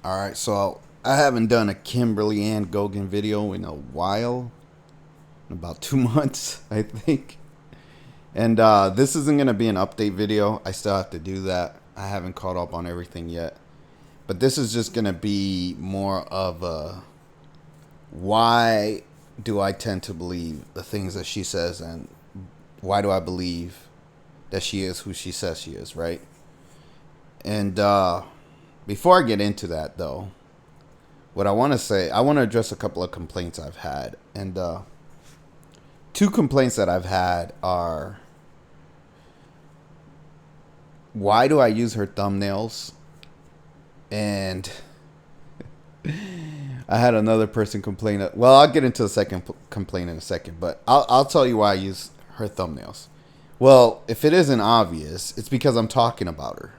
Alright, so I haven't done a Kimberly and Gogan video in a while. In about 2 months, I think. And this isn't going to be an update video. I still have to do that. I haven't caught up on everything yet. But this is just going to be more of a why do I tend to believe the things that she says, and why do I believe that she is who she says she is, right? And before I get into that, though, what I want to say, I want to address a couple of complaints I've had. And two complaints that I've had are, why do I use her thumbnails? And I had another person complain. Well, I'll get into the second complaint in a second, but I'll tell you why I use her thumbnails. Well, if it isn't obvious, it's because I'm talking about her.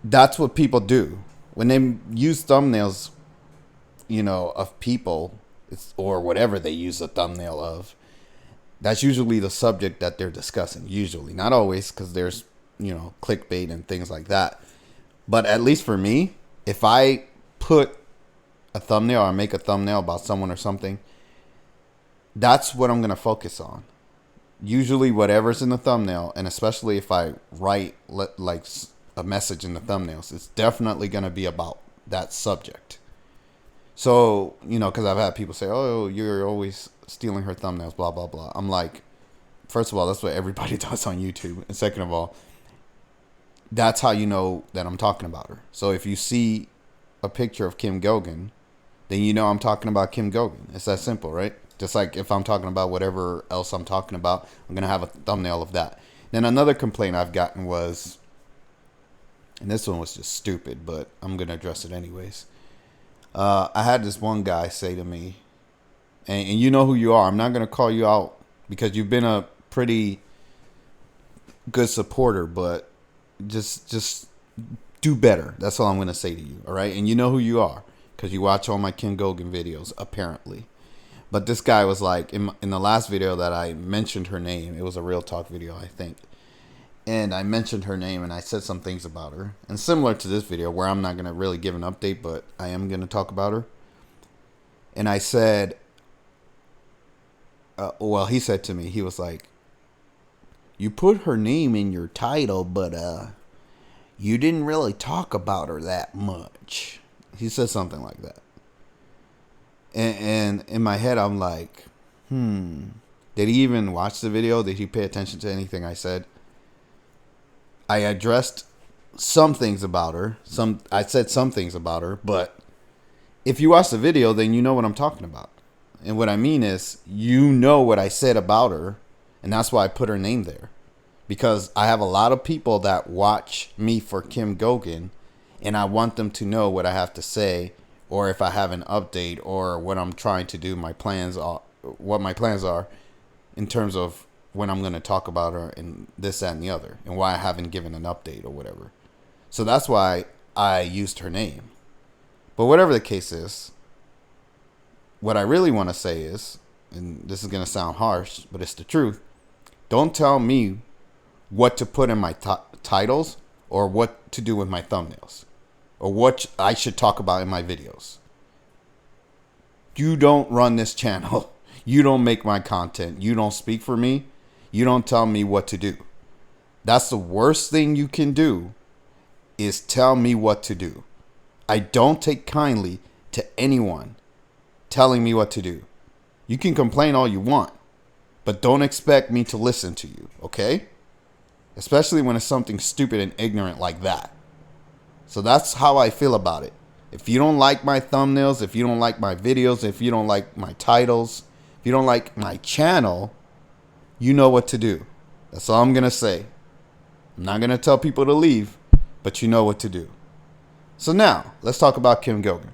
That's what people do when they use thumbnails, of people, or whatever they use a thumbnail of. That's usually the subject that they're discussing. Usually, not always, because there's clickbait and things like that. But at least for me, if I put a thumbnail or make a thumbnail about someone or something, that's what I'm gonna focus on. Usually, whatever's in the thumbnail, and especially if I write like a message in the thumbnails, it's definitely gonna be about that subject. So, because I've had people say, "Oh, you're always stealing her thumbnails," blah blah blah. I'm like, first of all, that's what everybody does on YouTube, and second of all, that's how you know that I'm talking about her. So if you see a picture of Kim Gogan, then you know I'm talking about Kim Gogan. It's that simple, right? Just like if I'm talking about whatever else I'm talking about, I'm going to have a thumbnail of that. Then another complaint I've gotten was, and this one was just stupid, but I'm going to address it anyways. I had this one guy say to me, and you know who you are. I'm not going to call you out because you've been a pretty good supporter, but just do better. That's all I'm going to say to you, all right? And you know who you are because you watch all my Kim Gogan videos, apparently. But this guy was like, in the last video that I mentioned her name, it was a real talk video, I think. And I mentioned her name and I said some things about her. And similar to this video where I'm not going to really give an update, but I am going to talk about her. And I said, he said to me, he was like, you put her name in your title, but you didn't really talk about her that much. He said something like that. And in my head, I'm like, did he even watch the video? Did he pay attention to anything I said? I addressed some things about her. I said some things about her, but if you watch the video, then you know what I'm talking about. And what I mean is, you know what I said about her, and that's why I put her name there. Because I have a lot of people that watch me for Kim Gogan, and I want them to know what I have to say, or if I have an update, or what I'm trying to do, what my plans are in terms of when I'm going to talk about her and this, that, and the other, and why I haven't given an update or whatever. So that's why I used her name. But whatever the case is, what I really want to say is, and this is going to sound harsh, but it's the truth, don't tell me what to put in my titles or what to do with my thumbnails or what I should talk about in my videos. You don't run this channel. You don't make my content. You don't speak for me. You don't tell me what to do. That's the worst thing you can do, is tell me what to do. I don't take kindly to anyone telling me what to do. You can complain all you want, but don't expect me to listen to you, okay? Especially when it's something stupid and ignorant like that. So that's how I feel about it. If you don't like my thumbnails, if you don't like my videos, if you don't like my titles, if you don't like my channel, you know what to do. That's all I'm going to say. I'm not going to tell people to leave, but you know what to do. So now, let's talk about Kim Gogan.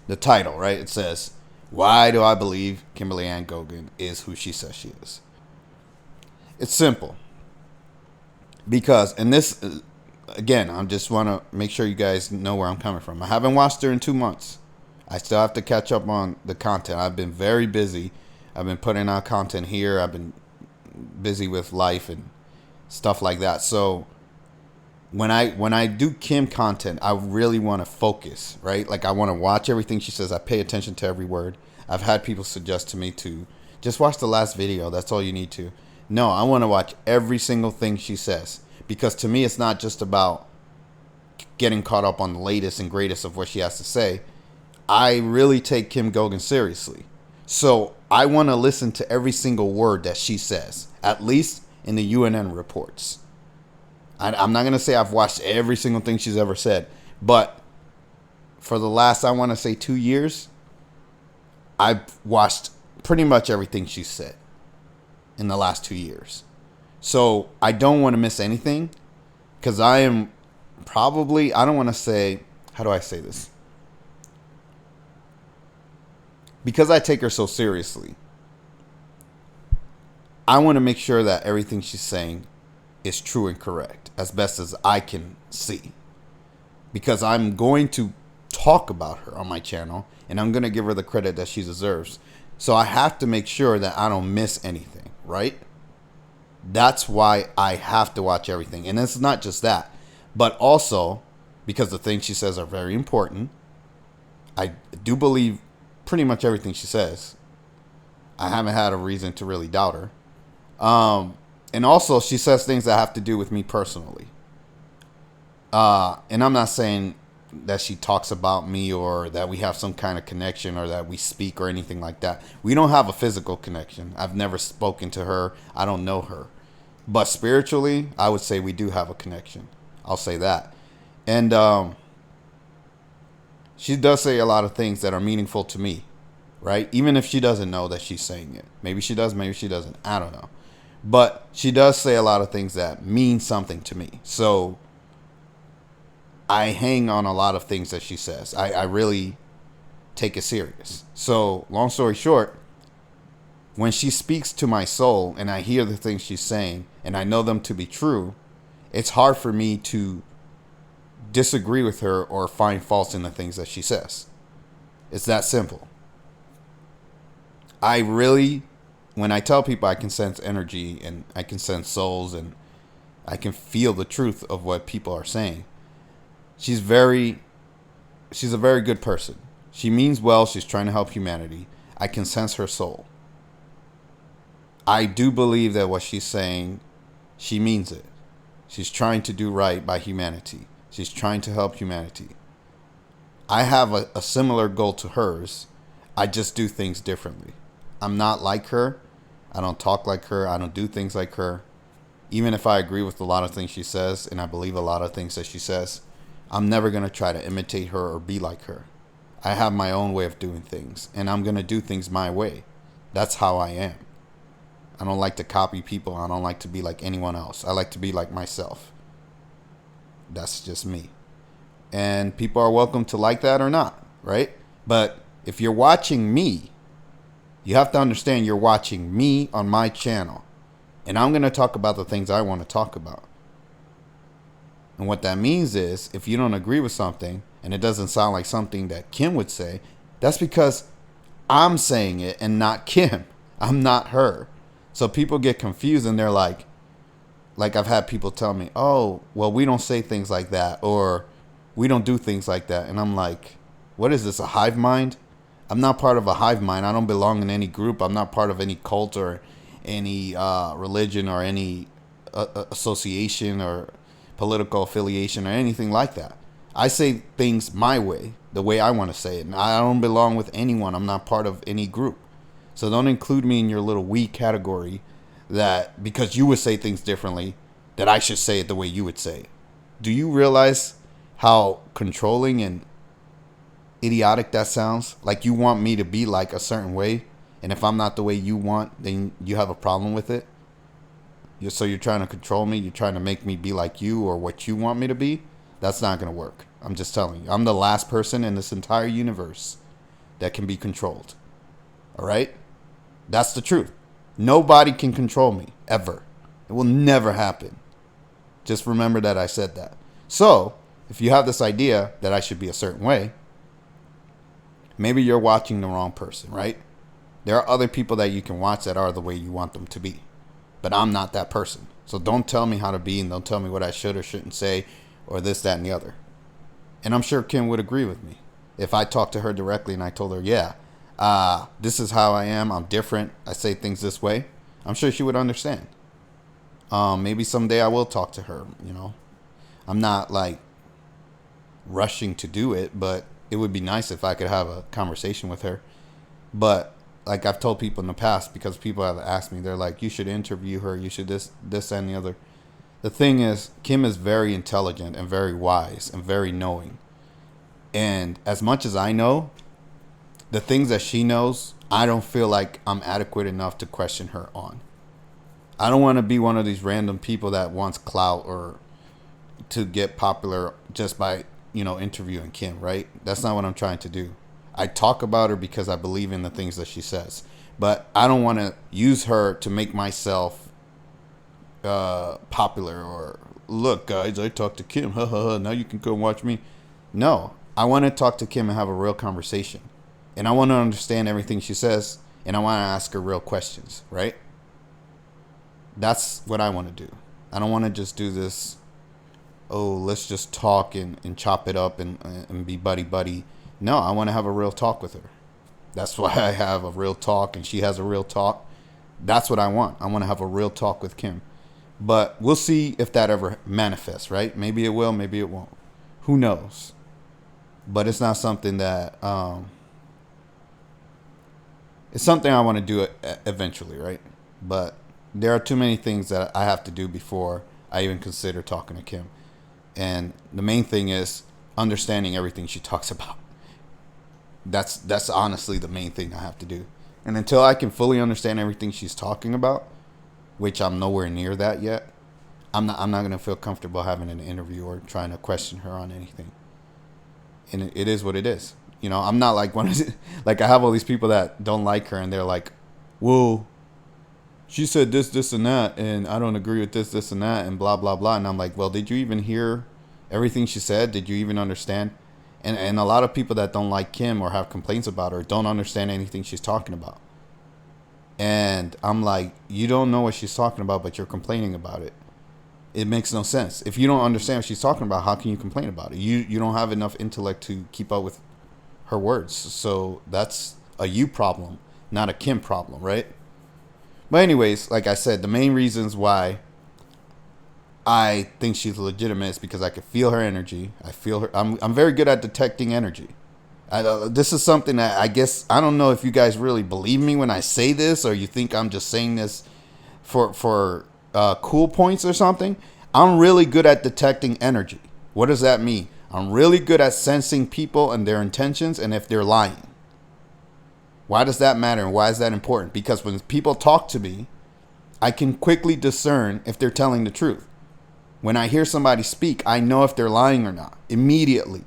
The title, right? It says, why do I believe Kimberly Ann Gogan is who she says she is? It's simple. Because, and this, again, I just want to make sure you guys know where I'm coming from. I haven't watched her in 2 months. I still have to catch up on the content. I've been very busy. I've been putting out content here. I've been busy with life and stuff like that. So when I do Kim content, I really want to focus, right? Like I want to watch everything she says. I pay attention to every word. I've had people suggest to me to just watch the last video. That's all you need to. No, I want to watch every single thing she says, because to me it's not just about getting caught up on the latest and greatest of what she has to say. I really take Kim Gogan seriously. So I want to listen to every single word that she says, at least in the UNN reports. I'm not going to say I've watched every single thing she's ever said, but for the last, I want to say 2 years, I've watched pretty much everything she's said in the last 2 years. So I don't want to miss anything, because I am probably, I don't want to say, how do I say this? Because I take her so seriously, I want to make sure that everything she's saying is true and correct as best as I can see. Because I'm going to talk about her on my channel, and I'm going to give her the credit that she deserves. So I have to make sure that I don't miss anything, right? That's why I have to watch everything. And it's not just that, but also because the things she says are very important. I do believe pretty much everything she says. I haven't had a reason to really doubt her. And also she says things that have to do with me personally. And I'm not saying that she talks about me or that we have some kind of connection or that we speak or anything like that. We don't have a physical connection. I've never spoken to her. I don't know her. But spiritually, I would say we do have a connection. I'll say that. And she does say a lot of things that are meaningful to me, right? Even if she doesn't know that she's saying it. Maybe she does, maybe she doesn't. I don't know. But she does say a lot of things that mean something to me. So I hang on a lot of things that she says. I really take it serious. So long story short, when she speaks to my soul and I hear the things she's saying and I know them to be true, it's hard for me to disagree with her or find faults in the things that she says. It's that simple. I really, when I tell people I can sense energy and I can sense souls and I can feel the truth of what people are saying. She's a very good person. She means well. She's trying to help humanity. I can sense her soul. I do believe that what she's saying, she means it. She's trying to do right by humanity. She's trying to help humanity. I have a similar goal to hers. I just do things differently. I'm not like her. I don't talk like her. I don't do things like her. Even if I agree with a lot of things she says and I believe a lot of things that she says, I'm never going to try to imitate her or be like her. I have my own way of doing things, and I'm going to do things my way. That's how I am. I don't like to copy people. I don't like to be like anyone else. I like to be like myself. That's just me. And people are welcome to like that or not, right? But if you're watching me, you have to understand you're watching me on my channel. And I'm going to talk about the things I want to talk about. And what that means is, if you don't agree with something and it doesn't sound like something that Kim would say, that's because I'm saying it and not Kim. I'm not her. So people get confused and they're like I've had people tell me, oh, well, we don't say things like that, or we don't do things like that. And I'm like, what is this, a hive mind? I'm not part of a hive mind. I don't belong in any group. I'm not part of any cult or any religion or any association or political affiliation or anything like that. I say things my way, the way I want to say it. And I don't belong with anyone. I'm not part of any group. So don't include me in your little we category that because you would say things differently, that I should say it the way you would say it. Do you realize how controlling and idiotic that sounds? Like you want me to be like a certain way, and if I'm not the way you want, then you have a problem with it? So you're trying to control me? You're trying to make me be like you or what you want me to be? That's not going to work. I'm just telling you. I'm the last person in this entire universe that can be controlled. All right? That's the truth. Nobody can control me, ever. It will never happen. Just remember that I said that. So, if you have this idea that I should be a certain way, maybe you're watching the wrong person, right? There are other people that you can watch that are the way you want them to be. But I'm not that person. So don't tell me how to be and don't tell me what I should or shouldn't say or this, that, and the other. And I'm sure Kim would agree with me. If I talked to her directly and I told her, yeah, this is how I am. I'm different. I say things this way. I'm sure she would understand. Maybe someday I will talk to her, you know. I'm not like rushing to do it, but it would be nice if I could have a conversation with her. But like I've told people in the past, because people have asked me, they're like, you should interview her. You should this, and the other. The thing is, Kim is very intelligent and very wise and very knowing. And as much as I know, the things that she knows, I don't feel like I'm adequate enough to question her on. I don't want to be one of these random people that wants clout or to get popular just by, interviewing Kim, right? That's not what I'm trying to do. I talk about her because I believe in the things that she says. But I don't want to use her to make myself popular or, look, guys, I talked to Kim. Ha ha ha. Now you can go watch me. No, I want to talk to Kim and have a real conversation. And I want to understand everything she says. And I want to ask her real questions, right? That's what I want to do. I don't want to just do this, let's just talk and chop it up and be buddy-buddy. No, I want to have a real talk with her. That's why I have a real talk and she has a real talk. That's what I want. I want to have a real talk with Kim. But we'll see if that ever manifests, right? Maybe it will, maybe it won't. Who knows? But it's not something that... it's something I want to do eventually, right? But there are too many things that I have to do before I even consider talking to Kim. And the main thing is understanding everything she talks about. That's honestly the main thing I have to do. And until I can fully understand everything she's talking about, which I'm nowhere near that yet, I'm not going to feel comfortable having an interview or trying to question her on anything. And it is what it is. I'm not like like I have all these people that don't like her and they're like, well, she said this, and that, and I don't agree with this, and that, and blah, blah, blah. And I'm like, well, did you even hear everything she said? Did you even understand? And a lot of people that don't like Kim or have complaints about her don't understand anything she's talking about. And I'm like, you don't know what she's talking about, but you're complaining about it. It makes no sense. If you don't understand what she's talking about, how can you complain about it? You don't have enough intellect to keep up with her words. So that's a you problem, not a Kim problem, right? But anyways, like I said, the main reasons why I think she's legitimate is because I can feel her energy. I feel her. I'm very good at detecting energy. This is something that I guess, I don't know if you guys really believe me when I say this, or you think I'm just saying this for cool points or something. I'm really good at detecting energy. What does that mean? I'm really good at sensing people and their intentions and if they're lying. Why does that matter and why is that important? Because when people talk to me, I can quickly discern if they're telling the truth. When I hear somebody speak, I know if they're lying or not immediately.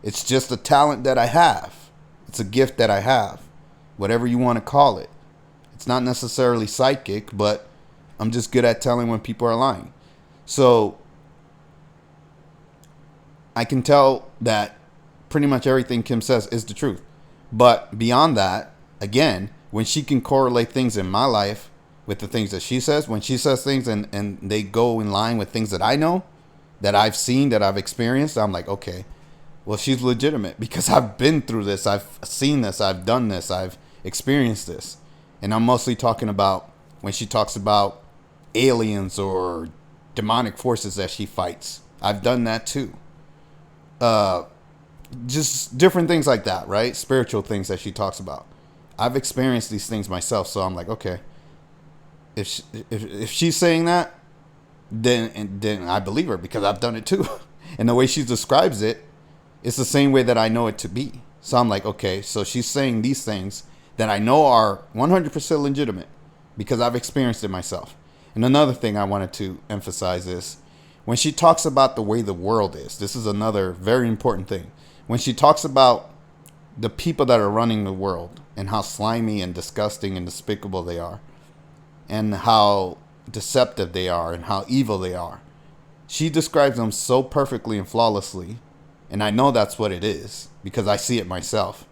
It's just a talent that I have. It's a gift that I have. Whatever you want to call it. It's not necessarily psychic, but I'm just good at telling when people are lying. So I can tell that pretty much everything Kim says is the truth. But beyond that, again, when she can correlate things in my life with the things that she says, when she says things and they go in line with things that I know, that I've seen, that I've experienced, I'm like, okay, well, she's legitimate because I've been through this. I've seen this. I've done this. I've experienced this. And I'm mostly talking about when she talks about aliens or demonic forces that she fights. I've done that too. Just different things like that, right? Spiritual things that she talks about. I've experienced these things myself, so I'm like, okay, if she's saying that, then I believe her because I've done it too. And the way she describes it, it's the same way that I know it to be. So I'm like, okay, so she's saying these things that I know are 100% legitimate because I've experienced it myself. And another thing I wanted to emphasize is when she talks about the way the world is, this is another very important thing. When she talks about the people that are running the world and how slimy and disgusting and despicable they are and how deceptive they are and how evil they are, she describes them so perfectly and flawlessly. And I know that's what it is because I see it myself.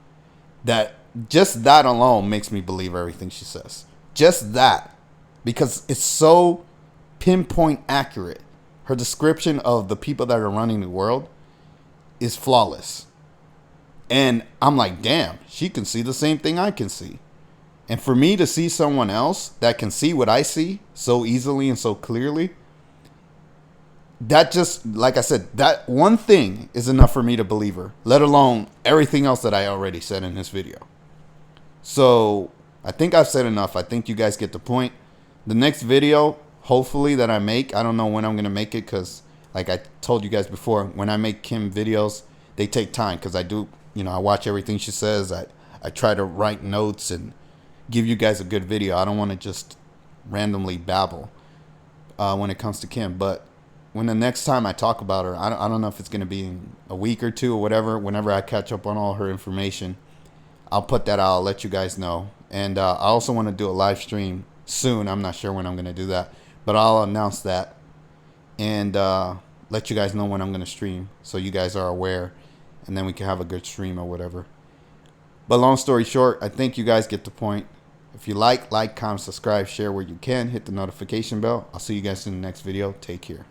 That just that alone makes me believe everything she says. Just that. Because it's so pinpoint accurate. Her description of the people that are running the world is flawless. And I'm like, damn, she can see the same thing I can see. And for me to see someone else that can see what I see so easily and so clearly, that just, like I said, that one thing is enough for me to believe her, let alone everything else that I already said in this video. So I think I've said enough. I think you guys get the point. The next video, hopefully, that I make, I don't know when I'm going to make it because, like I told you guys before, when I make Kim videos, they take time because I do, I watch everything she says. I try to write notes and give you guys a good video. I don't want to just randomly babble when it comes to Kim. But when the next time I talk about her, I don't know if it's going to be in a week or two or whatever. Whenever I catch up on all her information, I'll put that out. I'll let you guys know. And I also want to do a live stream soon. I'm not sure when I'm going to do that, but I'll announce that and let you guys know when I'm going to stream so you guys are aware, and then we can have a good stream or whatever. But long story short, I think you guys get the point. If you like, comment, subscribe, share where you can. Hit the notification bell. I'll see you guys in the next video. Take care.